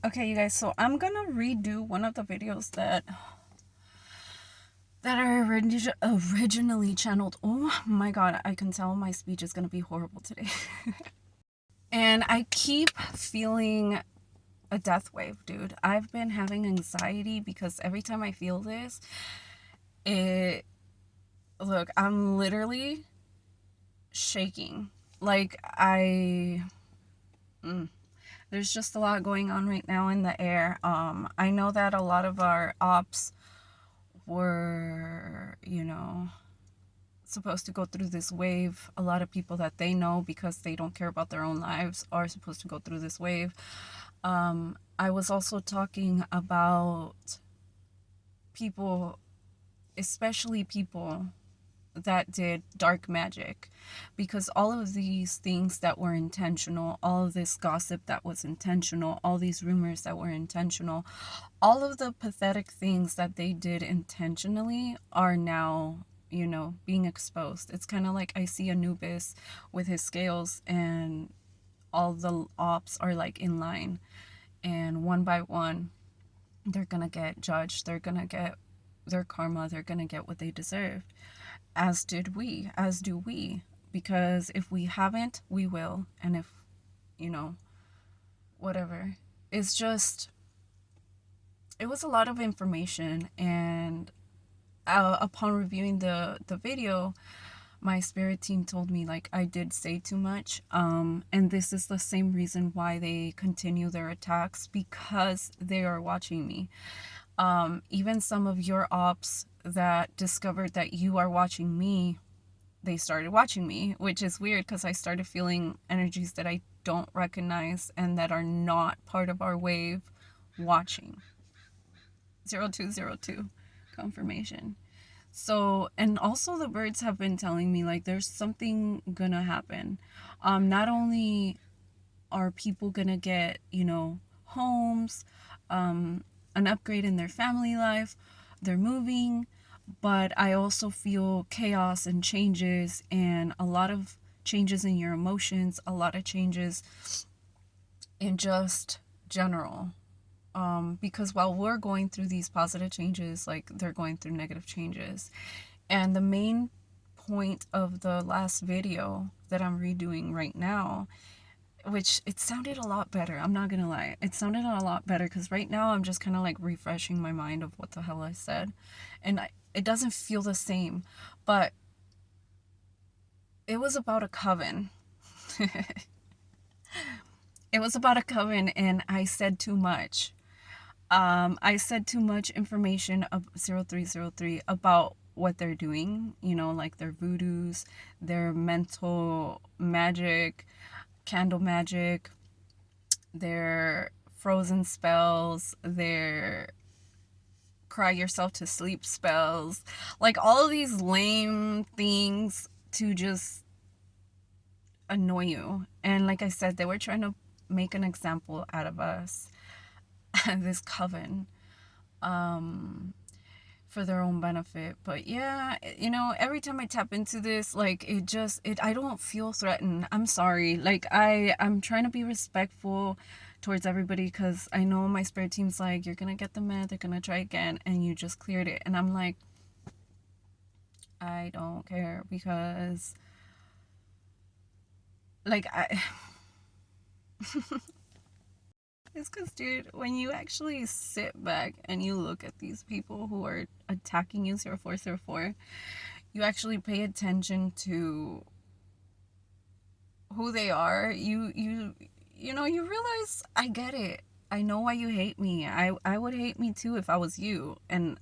Okay, you guys, so I'm gonna redo one of the videos that are originally channeled. Oh my god, I can tell my speech is gonna be horrible today. And I keep feeling a death wave, dude. I've been having anxiety because every time I feel this, it look, I'm literally shaking. Like there's just a lot going on right now in the air. I know that a lot of our ops were, supposed to go through this wave. A lot of people that they know, because they don't care about their own lives, are supposed to go through this wave. I was also talking about people, especially people that did dark magic, because all of these things that were intentional, all of this gossip that was intentional, all these rumors that were intentional, all of the pathetic things that they did intentionally are now, being exposed. It's kind of like I see Anubis with his scales, and all the ops are like in line, and one by one they're gonna get judged, they're gonna get their karma, they're gonna get what they deserve, as do we, because if we haven't, we will. And if, you know whatever. It's just, it was a lot of information. And upon reviewing the video, my spirit team told me, like, I did say too much, and this is the same reason why they continue their attacks, because they are watching me. Even some of your ops that discovered that you are watching me, they started watching me, which is weird because I started feeling energies that I don't recognize and that are not part of our wave watching. 0202 confirmation. So, and also the birds have been telling me, like, there's something gonna happen. Not only are people gonna get, homes, an upgrade in their family life, they're moving, but I also feel chaos and changes, and a lot of changes in your emotions, a lot of changes in just general. Because while we're going through these positive changes, like, they're going through negative changes. And the main point of the last video that I'm redoing right now, which it sounded a lot better, I'm not gonna lie, it sounded a lot better, because right now I'm just kind of like refreshing my mind of what the hell I said, and it doesn't feel the same. But it was about a coven. It was about a coven, and I said too much. I said too much information of 0303 about what they're doing, like their voodoos, their mental magic, candle magic, their frozen spells, their cry yourself to sleep spells, like all of these lame things to just annoy you. And like I said, they were trying to make an example out of us, this coven, um, for their own benefit. But yeah, every time I tap into this, like, I don't feel threatened. I'm sorry. Like, I'm trying to be respectful towards everybody, because I know my spirit team's like, you're gonna get the med, they're gonna try again, and you just cleared it. And I'm like, I don't care, because, like, it's because, dude, when you actually sit back and you look at these people who are attacking you 0404, you actually pay attention to who they are. You realize, I get it. I know why you hate me. I would hate me too if I was you, and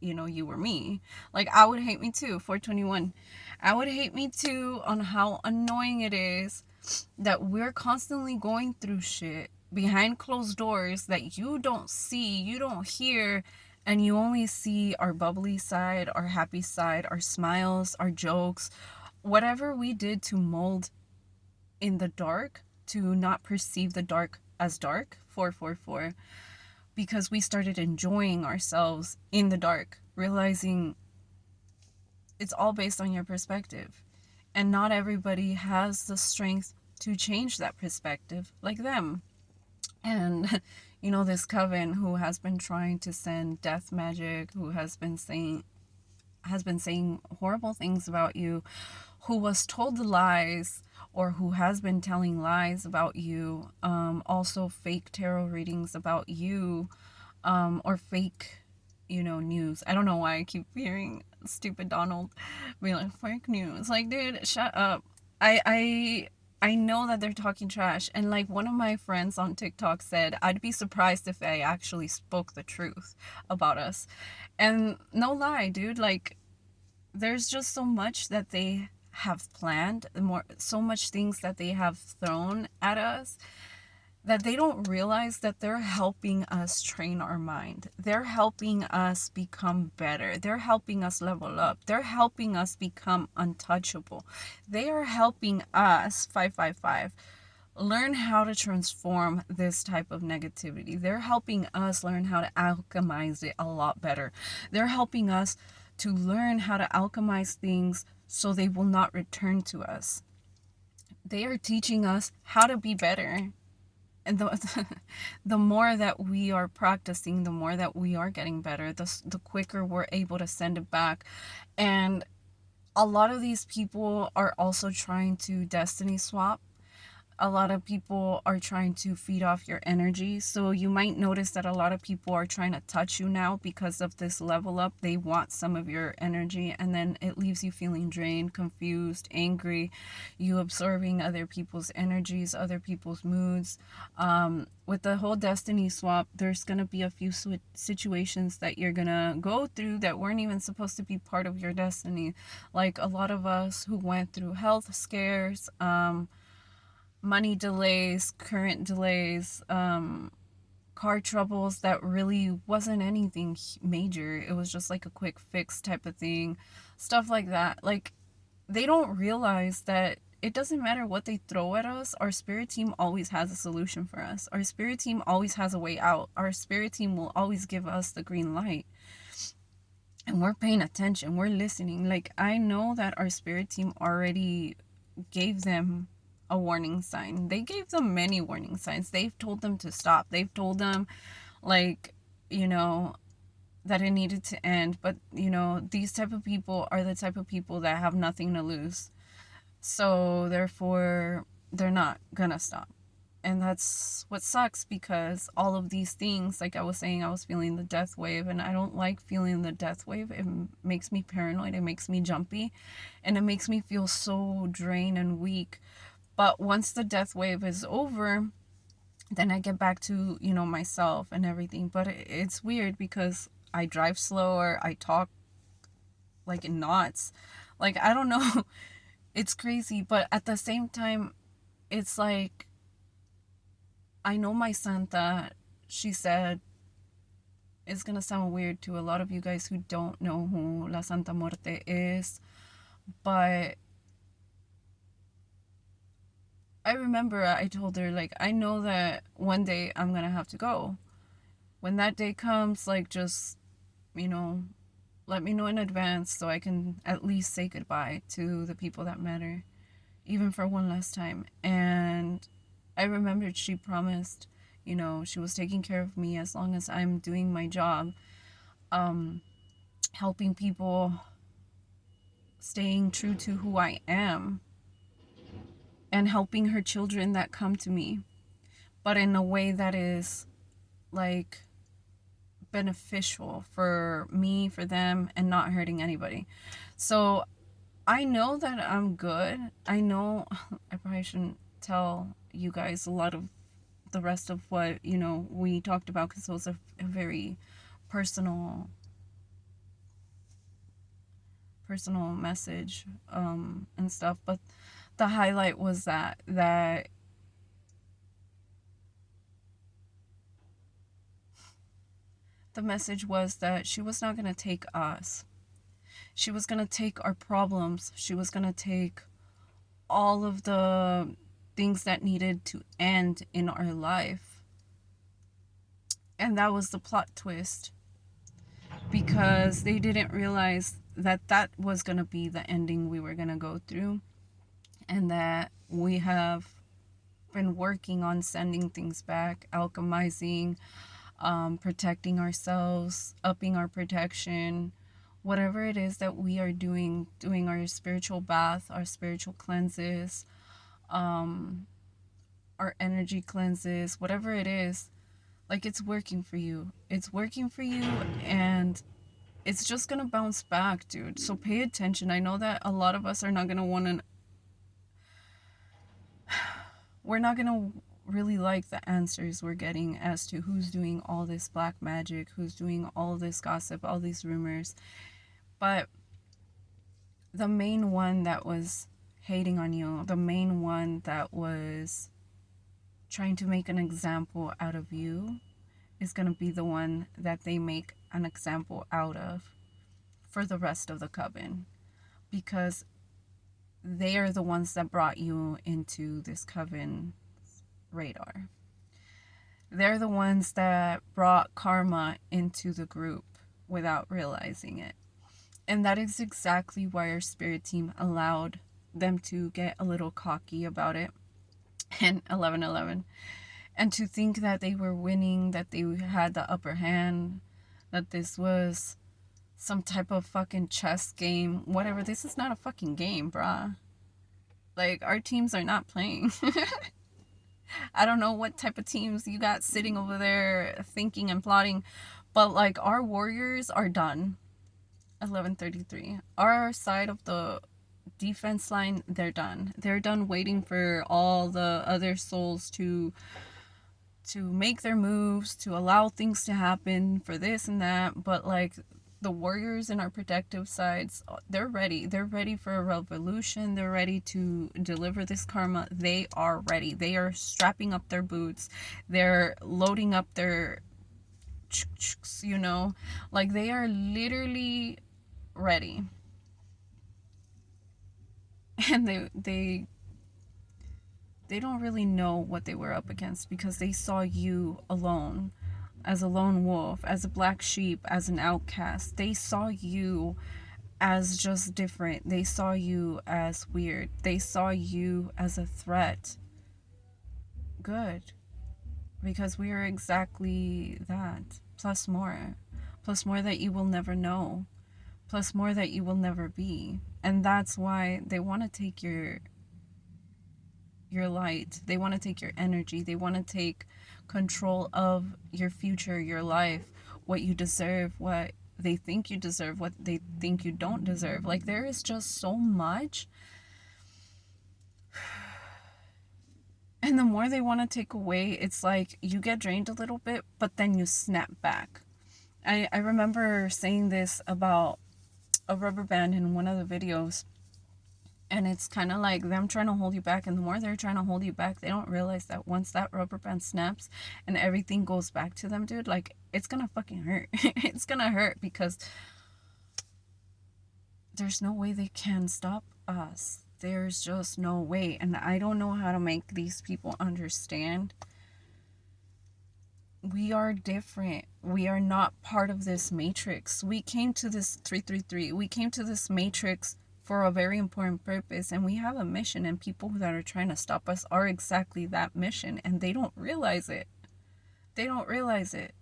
you were me. Like, I would hate me too. 421, I would hate me too, on how annoying it is that we're constantly going through shit behind closed doors that you don't see, you don't hear, and you only see our bubbly side, our happy side, our smiles, our jokes, whatever we did to mold in the dark, to not perceive the dark as dark. 444, because we started enjoying ourselves in the dark, realizing it's all based on your perspective, and not everybody has the strength to change that perspective like them. And this coven who has been trying to send death magic, who has been saying horrible things about you, who was told the lies, or who has been telling lies about you, also fake tarot readings about you, or fake, news. I don't know why I keep hearing stupid Donald be like, fake news. Like, dude, shut up. I know that they're talking trash. And like one of my friends on TikTok said, I'd be surprised if they actually spoke the truth about us. And no lie, dude, like there's just so much that they have planned, so much things that they have thrown at us, that they don't realize that they're helping us train our mind. They're helping us become better. They're helping us level up. They're helping us become untouchable. They are helping us 555 learn how to transform this type of negativity. They're helping us learn how to alchemize it a lot better. They're helping us to learn how to alchemize things so they will not return to us. They are teaching us how to be better. And the more that we are practicing, the more that we are getting better, the quicker we're able to send it back. And a lot of these people are also trying to destiny swap. A lot of people are trying to feed off your energy. So you might notice that a lot of people are trying to touch you now because of this level up. They want some of your energy, and then it leaves you feeling drained, confused, angry. You absorbing other people's energies, other people's moods. With the whole destiny swap, there's going to be a few situations that you're going to go through that weren't even supposed to be part of your destiny. Like a lot of us who went through health scares, money delays, current delays, car troubles that really wasn't anything major. It was just like a quick fix type of thing, stuff like that. Like, they don't realize that it doesn't matter what they throw at us. Our spirit team always has a solution for us. Our spirit team always has a way out. Our spirit team will always give us the green light. And we're paying attention. We're listening. Like, I know that our spirit team already gave them a warning sign. They gave them many warning signs. They've told them to stop. They've told them, like, that it needed to end. But, these type of people are the type of people that have nothing to lose. So, therefore, they're not gonna stop. And that's what sucks, because all of these things, like I was saying, I was feeling the death wave, and I don't like feeling the death wave. It makes me paranoid. It makes me jumpy, and it makes me feel so drained and weak. But once the death wave is over, then I get back to, myself and everything. But it's weird because I drive slower. I talk like in knots. Like, I don't know. It's crazy. But at the same time, it's like, I know my Santa, she said, it's going to sound weird to a lot of you guys who don't know who La Santa Muerte is. But I remember I told her, like, I know that one day I'm going to have to go. When that day comes, like, just, let me know in advance so I can at least say goodbye to the people that matter, even for one last time. And I remembered she promised, she was taking care of me as long as I'm doing my job, helping people, staying true to who I am, and helping her children that come to me, but in a way that is like beneficial for me, for them, and not hurting anybody. So I know that I'm good. I know I probably shouldn't tell you guys a lot of the rest of what, we talked about, because it was a very personal message, and stuff. But the highlight was that the message was that she was not going to take us. She was going to take our problems. She was going to take all of the things that needed to end in our life. And that was the plot twist, because they didn't realize that that was going to be the ending we were going to go through, and that we have been working on sending things back, alchemizing, protecting ourselves, upping our protection, whatever it is that we are doing our spiritual bath, our spiritual cleanses, our energy cleanses, whatever it is, like it's working for you. It's working for you, and it's just gonna bounce back, dude. So pay attention. I know that a lot of us are not gonna want to, we're not gonna really like the answers we're getting as to who's doing all this black magic, who's doing all this gossip, all these rumors. But the main one that was hating on you, the main one that was trying to make an example out of you, is going to be the one that they make an example out of for the rest of the coven, because they are the ones that brought you into this coven radar. They're the ones that brought karma into the group without realizing it. And that is exactly why our spirit team allowed them to get a little cocky about it in 11/11, and to think that they were winning, that they had the upper hand, that this was some type of fucking chess game, whatever. This is not a fucking game, bruh. Like, our teams are not playing. I don't know what type of teams you got sitting over there thinking and plotting, but like, our warriors are done. 11:33. Our side of the defense line, they're done. They're done waiting for all the other souls to make their moves, to allow things to happen for this and that. But like, the warriors in our protective sides, they're ready. They're ready for a revolution. They're ready to deliver this karma. They are ready. They are strapping up their boots. They're loading up their you know, like, they are literally ready. And they don't really know what they were up against, because they saw you alone, as a lone wolf, as a black sheep, as an outcast. They saw you as just different. They saw you as weird. They saw you as a threat. Good. Because we are exactly that. Plus more. Plus more that you will never know. Plus more that you will never be. And that's why they want to take your light. They want to take your energy. They want to take control of your future, your life, what you deserve, what they think you deserve, what they think you don't deserve. Like, there is just so much. And the more they want to take away, it's like you get drained a little bit, but then you snap back. I remember saying this about a rubber band in one of the videos. And it's kind of like them trying to hold you back. And the more they're trying to hold you back, they don't realize that once that rubber band snaps and everything goes back to them, dude, like, it's going to fucking hurt. It's going to hurt, because there's no way they can stop us. There's just no way. And I don't know how to make these people understand. We are different. We are not part of this matrix. We came to this 333. We came to this matrix for a very important purpose, and we have a mission, and people that are trying to stop us are exactly that mission, and they don't realize it. They don't realize it.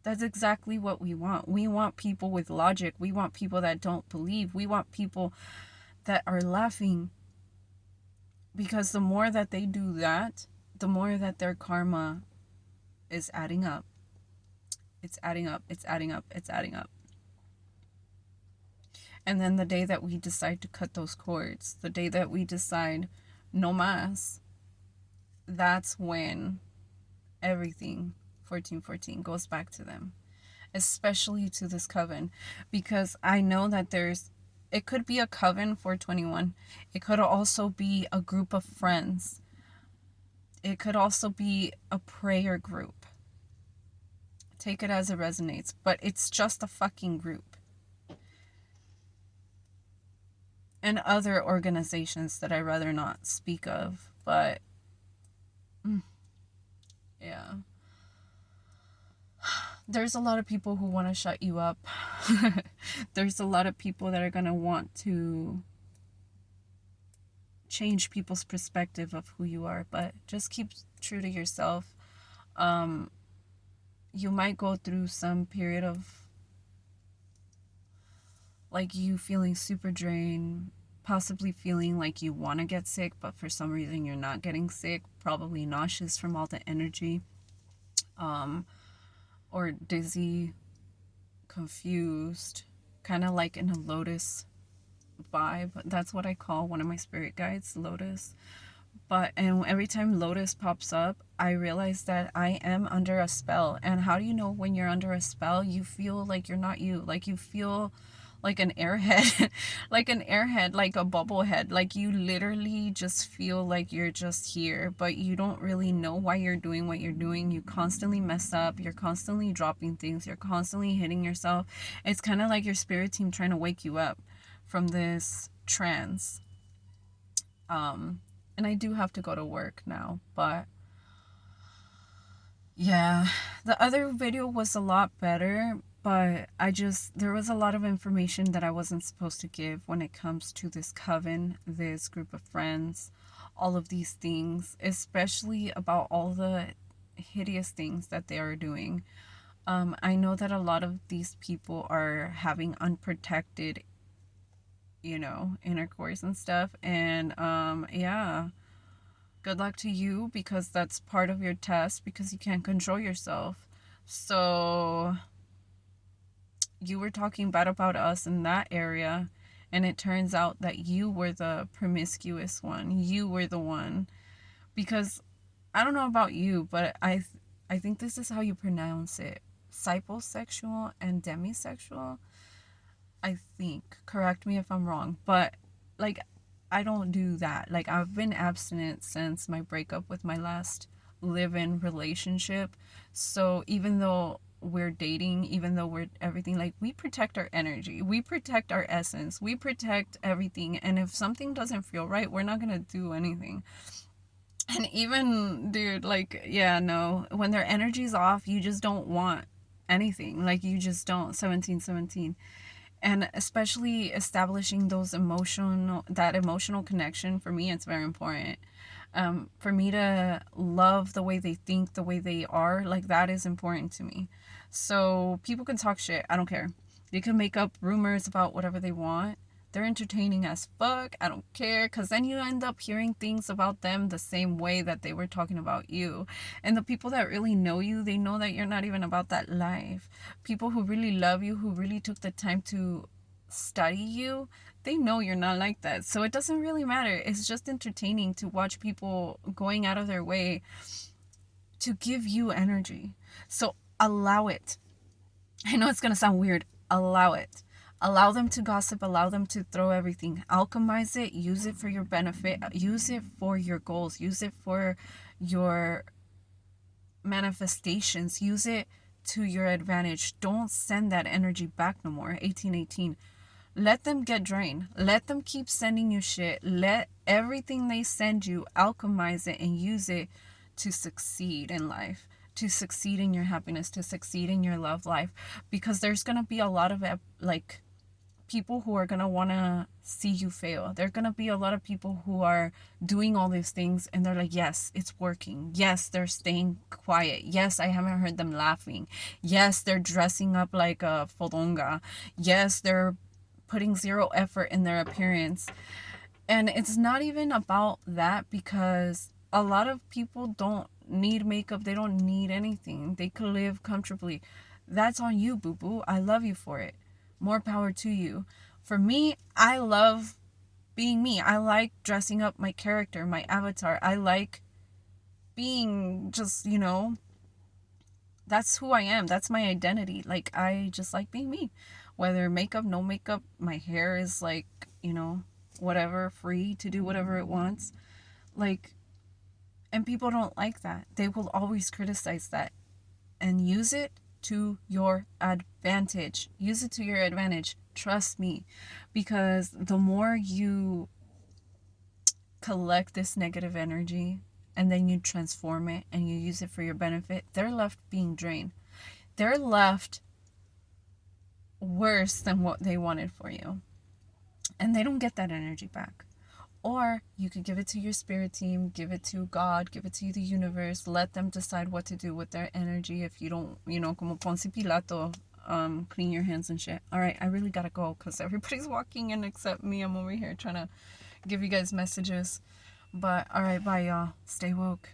That's exactly what we want. We want people with logic. We want people that don't believe. We want people that are laughing, because the more that they do that, the more that their karma is adding up. It's adding up. It's adding up. It's adding up. And then the day that we decide to cut those cords, the day that we decide no más, that's when everything 1414 goes back to them, especially to this coven. Because I know that it could be a coven 421. It could also be a group of friends. It could also be a prayer group. Take it as it resonates, but it's just a fucking group. And other organizations that I rather not speak of, but yeah. There's a lot of people who want to shut you up. There's a lot of people that are going to want to change people's perspective of who you are, but just keep true to yourself. Um, you might go through some period of like you feeling super drained, possibly feeling like you want to get sick, but for some reason you're not getting sick, probably nauseous from all the energy, um, or dizzy, confused, kind of like in a lotus vibe. That's what I call one of my spirit guides, Lotus. But and every time Lotus pops up, I realize that I am under a spell. And how do you know when you're under a spell? You feel like you're not you. Like you feel like an airhead, like an airhead, like a bubblehead. Like you literally just feel like you're just here, but you don't really know why you're doing what you're doing. You constantly mess up. You're constantly dropping things. You're constantly hitting yourself. It's kind of like your spirit team trying to wake you up from this trance. Um, and I do have to go to work now, but yeah, the other video was a lot better, but there was a lot of information that I wasn't supposed to give when it comes to this coven, this group of friends, all of these things, especially about all the hideous things that they are doing. I know that a lot of these people are having unprotected, intercourse and stuff, and yeah, good luck to you because that's part of your test because you can't control yourself. So you were talking bad about us in that area, and it turns out that you were the promiscuous one. You were the one because I don't know about you, but I think this is how you pronounce it. Cyposexual and demisexual. I think. Correct me if I'm wrong, but like I don't do that. Like I've been abstinent since my breakup with my last live-in relationship. So even though we're dating, even though we're everything, like we protect our energy, we protect our essence, we protect everything. And if something doesn't feel right, we're not gonna do anything. And even, dude, like, yeah, no, when their energy's off, you just don't want anything. Like, you just don't. 1717. And especially establishing that emotional connection, for me, it's very important. For me to love the way they think, the way they are, like, that is important to me. So people can talk shit. I don't care. They can make up rumors about whatever they want. They're entertaining as fuck. I don't care. Because then you end up hearing things about them the same way that they were talking about you. And the people that really know you, they know that you're not even about that life. People who really love you, who really took the time to study you, they know you're not like that. So it doesn't really matter. It's just entertaining to watch people going out of their way to give you energy. So allow it. I know it's going to sound weird. Allow it. Allow them to gossip. Allow them to throw everything. Alchemize it. Use it for your benefit. Use it for your goals. Use it for your manifestations. Use it to your advantage. Don't send that energy back no more. 1818. Let them get drained. Let them keep sending you shit. Let everything they send you, alchemize it and use it to succeed in life, to succeed in your happiness, to succeed in your love life. Because there's going to be a lot of like people who are going to want to see you fail. There are going to be a lot of people who are doing all these things and they're like, yes, it's working. Yes, they're staying quiet. Yes, I haven't heard them laughing. Yes, they're dressing up like a fodonga. Yes, they're putting zero effort in their appearance. And it's not even about that because a lot of people don't need makeup. They don't need anything. They could live comfortably. That's on you, boo boo. I love you for it. More power to you. For me, I love being me. I like dressing up my character, my avatar. I like being just, that's who I am. That's my identity. Like, I just like being me. Whether makeup, no makeup, my hair is like, whatever, free to do whatever it wants. Like, and people don't like that. They will always criticize that. And use it to your advantage. Use it to your advantage. Trust me. Because the more you collect this negative energy and then you transform it and you use it for your benefit, they're left being drained. They're left worse than what they wanted for you. And they don't get that energy back. Or you could give it to your spirit team, give it to God, give it to the universe, let them decide what to do with their energy. If you don't, como Ponce Pilato, clean your hands and shit. All right, I really gotta go because everybody's walking in except me. I'm over here trying to give you guys messages. But all right, bye, y'all. Stay woke.